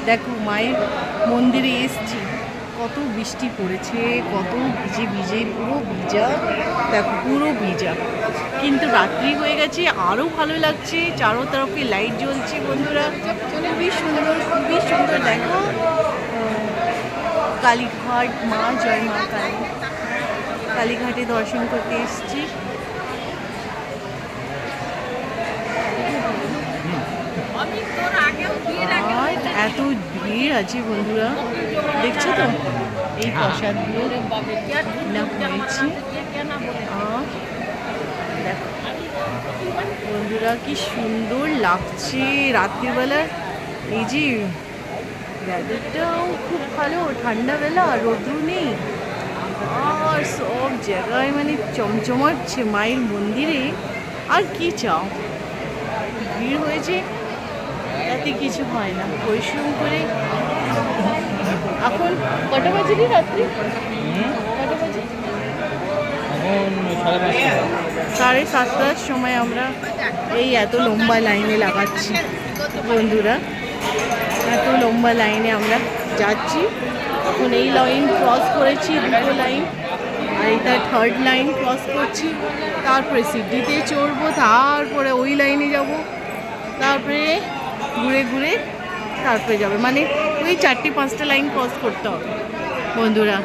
দেখো মায়ের মন্দিরে এসছি, কত বৃষ্টি পড়েছে, কত ভিজে ভিজে, পুরো ভিজা, দেখো পুরো ভিজা। কিন্তু রাত্রি হয়ে গেছে, আরও ভালো লাগছে, চারো তরফে লাইট জ্বলছে বন্ধুরা, খুবই সুন্দর খুবই সুন্দর। দেখো কালীঘাট, মা জয় মা কালী, কালীঘাটে দর্শন করতে এসছি। আর এত ভিড় আছে বন্ধুরা, দেখছো তো এই প্রসাদগুলো না হয়েছে। দেখো বন্ধুরা কি সুন্দর লাগছে রাত্রিবেলা, এই যে ওয়েদারটাও খুব ভালো, ঠান্ডাবেলা, রোদ্র নেই, আর সব জায়গায় মানে চমচমাচ্ছে মায়ের মন্দিরে। আর কি চাও, ভিড় হয়েছে তাতে কিছু হয় না, পরিশ্রম করে। এখন কটা বাজে রে রাত্রি? কটা বাজে? 7:30টার সময় আমরা এই এত লম্বা লাইনে লাগাচ্ছি বন্ধুরা, এত লম্বা লাইনে আমরা যাচ্ছি। এখন এই লাইন ক্রস করেছি, দুটো লাইন, আর এটা থার্ড লাইন ক্রস করছি। তারপরে সিডিতে চড়বো, তারপরে ওই লাইনে যাব, তারপরে ঘুরে ঘুরে তারপরে যাবে, মানে ওই 4-5টা লাইন ক্রস করতে হবে বন্ধুরা।